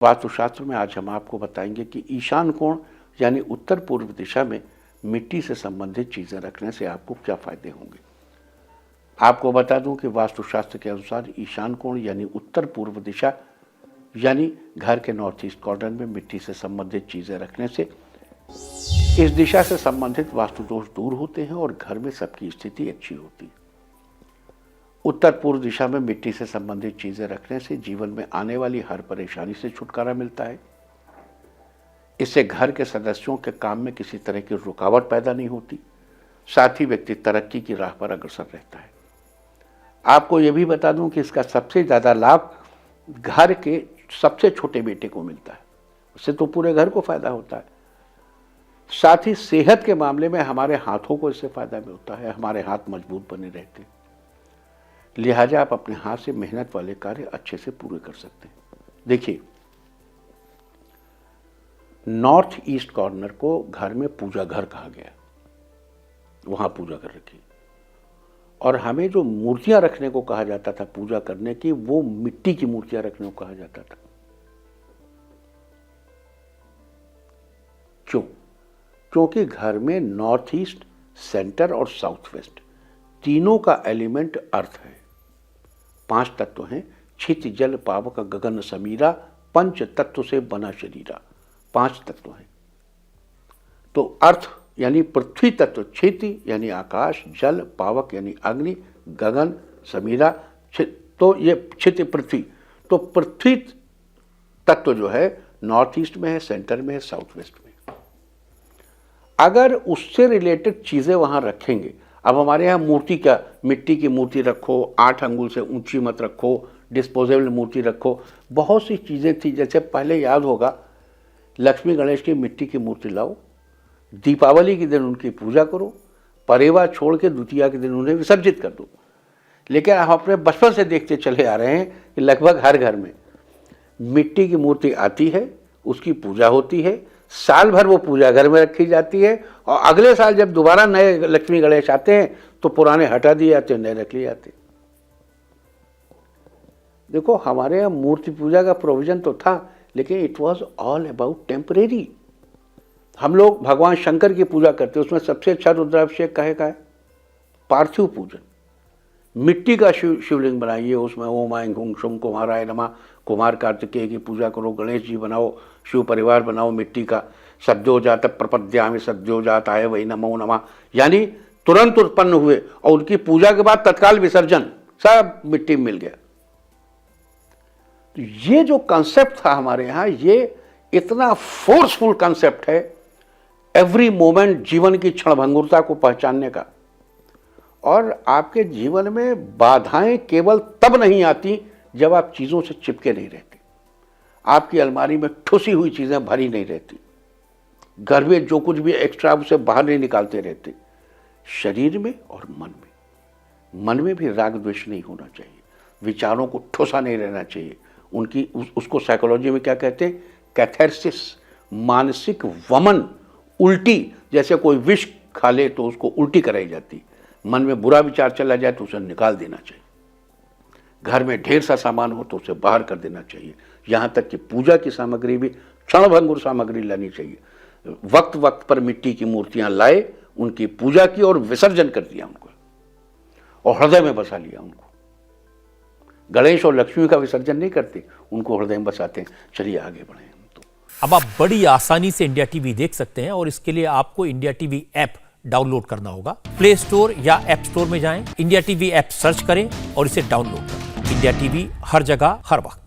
वास्तुशास्त्र में आज हम आपको बताएंगे कि ईशान कोण यानी उत्तर पूर्व दिशा में मिट्टी से संबंधित चीजें रखने से आपको क्या फायदे होंगे। आपको बता दूं कि वास्तुशास्त्र के अनुसार ईशान कोण यानी उत्तर पूर्व दिशा यानी घर के नॉर्थ ईस्ट कॉर्नर में मिट्टी से संबंधित चीजें रखने से इस दिशा से संबंधित वास्तु दोष दूर होते हैं और घर में सबकी स्थिति अच्छी होती है। उत्तर पूर्व दिशा में मिट्टी से संबंधित चीजें रखने से जीवन में आने वाली हर परेशानी से छुटकारा मिलता है। इससे घर के सदस्यों के काम में किसी तरह की रुकावट पैदा नहीं होती, साथ ही व्यक्ति तरक्की की राह पर अग्रसर रहता है। आपको यह भी बता दूं कि इसका सबसे ज्यादा लाभ घर के सबसे छोटे बेटे को मिलता है, उससे तो पूरे घर को फायदा होता है। साथ ही सेहत के मामले में हमारे हाथों को इससे फायदा मिलता है, हमारे हाथ मजबूत बने रहते हैं। लिहाजा आप अपने हाथ से मेहनत वाले कार्य अच्छे से पूरे कर सकते हैं। देखिए, नॉर्थ ईस्ट कॉर्नर को घर में पूजा घर कहा गया, वहां पूजा घर रखी। और हमें जो मूर्तियां रखने को कहा जाता था पूजा करने की, वो मिट्टी की मूर्तियां रखने को कहा जाता था। क्यों? क्योंकि घर में नॉर्थ ईस्ट, सेंटर और साउथ वेस्ट तीनों का एलिमेंट अर्थ है। 5 तत्व हैं, क्षिति जल पावक गगन समीरा, पंच तत्व से बना शरीरा। 5 तत्व हैं। तो अर्थ यानी पृथ्वी तत्व, क्षिति यानी आकाश, जल पावक यानी अग्नि, गगन समीरा, तो ये क्षिति पृथ्वी। तो पृथ्वी तत्व जो है नॉर्थ ईस्ट में है, सेंटर में है, साउथ वेस्ट में। अगर उससे रिलेटेड चीजें वहां रखेंगे, अब हमारे यहाँ मूर्ति क्या, मिट्टी की मूर्ति रखो, 8 अंगुल से ऊंची मत रखो, डिस्पोजेबल मूर्ति रखो, बहुत सी चीजें थी। जैसे पहले याद होगा, लक्ष्मी गणेश की मिट्टी की मूर्ति लाओ, दीपावली के दिन उनकी पूजा करो, परेवा छोड़ के द्वितीया के दिन उन्हें विसर्जित कर दो। लेकिन हम अपने बचपन से देखते चले आ रहे हैं कि लगभग हर घर में मिट्टी की मूर्ति आती है, उसकी पूजा होती है, साल भर वो पूजा घर में रखी जाती है, और अगले साल जब दोबारा नए लक्ष्मी गणेश आते हैं तो पुराने हटा दिए जाते हैं, नए रख लिए जाते हैं। देखो, हमारे यहाँ मूर्ति पूजा का प्रोविजन तो था, लेकिन it was all about temporary. हम लोग भगवान शंकर की पूजा करते हैं, उसमें सबसे अच्छा रुद्राभिषेक का है पार्थिव पूजन। मिट्टी का शिवलिंग बनाइए, उसमें ओम ऐं हुं शुं कुमाराय नमः, कुमार कार्तिकेय की पूजा करो, गणेश जी बनाओ, शिव परिवार बनाओ मिट्टी का। सद्योजात प्रपद्यामि सद्योजाताय वै नमो नमः, यानी तुरंत उत्पन्न हुए और उनकी पूजा के बाद तत्काल विसर्जन, सब मिट्टी में मिल गया। तो ये जो कंसेप्ट था हमारे यहाँ, ये इतना फोर्सफुल कंसेप्ट है एवरी मोमेंट जीवन की क्षणभंगुरता को पहचानने का। और आपके जीवन में बाधाएं केवल तब नहीं आती जब आप चीजों से चिपके नहीं रहते, आपकी अलमारी में ठुसी हुई चीजें भरी नहीं रहती, घर में जो कुछ भी एक्स्ट्रा उसे बाहर नहीं निकालते रहते। शरीर में और मन में भी राग द्वेष नहीं होना चाहिए, विचारों को ठुसा नहीं रहना चाहिए। उनकी उसको साइकोलॉजी में क्या कहते हैं, कैथार्सिस, मानसिक वमन, उल्टी। जैसे कोई विष खा ले तो उसको उल्टी कराई जाती, मन में बुरा विचार चला जाए तो उसे निकाल देना चाहिए। घर में ढेर सा सामान हो तो उसे बाहर कर देना चाहिए। यहाँ तक कि पूजा की सामग्री भी क्षणभंगुर सामग्री लानी चाहिए। वक्त वक्त पर मिट्टी की मूर्तियां लाए, उनकी पूजा की और विसर्जन कर दिया उनको, और हृदय में बसा लिया उनको। गणेश और लक्ष्मी का विसर्जन नहीं करते, उनको हृदय में बसाते हैं। चलिए आगे बढ़े। तो अब आप बड़ी आसानी से इंडिया टीवी देख सकते हैं, और इसके लिए आपको इंडिया टीवी ऐप डाउनलोड करना होगा। प्ले स्टोर या ऐप स्टोर में जाएं, इंडिया टीवी ऐप सर्च करें और इसे डाउनलोड करें। इंडिया टीवी हर जगह हर वक्त।